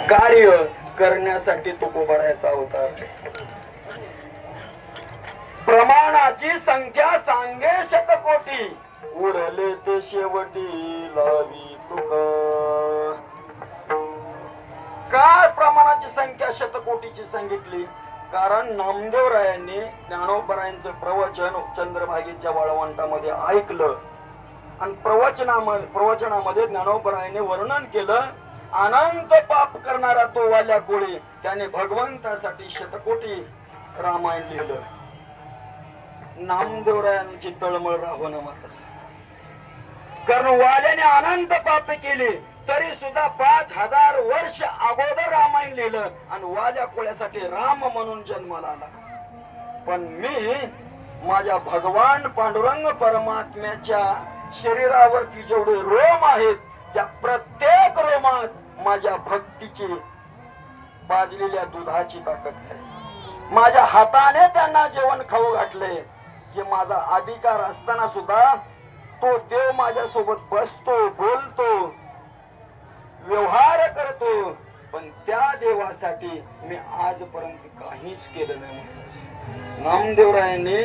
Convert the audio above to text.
कार्य करण्यासाठी तुकोबारायचा अवतार. प्रमाणाची संख्या सांगे शतकोटी, उरले ते शेवटी लावी तुका. काय प्रमाणाची संख्या शतकोटीची सांगितली? कारण नामदेवरायांनी ज्ञानोबरायांचं प्रवचन चंद्रभागेच्या वाळवंटामध्ये ऐकलं आणि प्रवचनामध्ये ज्ञानोबरायांनी वर्णन केलं. अनंत पाप करणारा तो वाल्या कोळी त्याने भगवंतासाठी शतकोटी रामायण लिहिलं. नामदेवरायांची तळमळ राहून मात्र, कारण वाल्याने अनंत पाप केली तरी सुद्धा 5000 वर्ष अगोदर रामायण लिहिलं आणि वाल्या कोळ्यासाठी राम म्हणून जन्माला आला. पण मी माझ्या भगवान पांडुरंग परमात्म्याच्या शरीरावरती जेवढे रोम आहेत त्या प्रत्येक रोमात माझ्या भक्तीची पाजलेल्या दुधाची ताकद आहे. माझ्या हाताने त्यांना जेवण खाऊ घातले जे माझा अधिकार असताना सुद्धा तो देव माझ्या सोबत बसतो, बोलतो, व्यवहार करतो. पण त्या देवासाठी मी आजपर्यंत काहीच केलं नाही. नामदेवरायांनी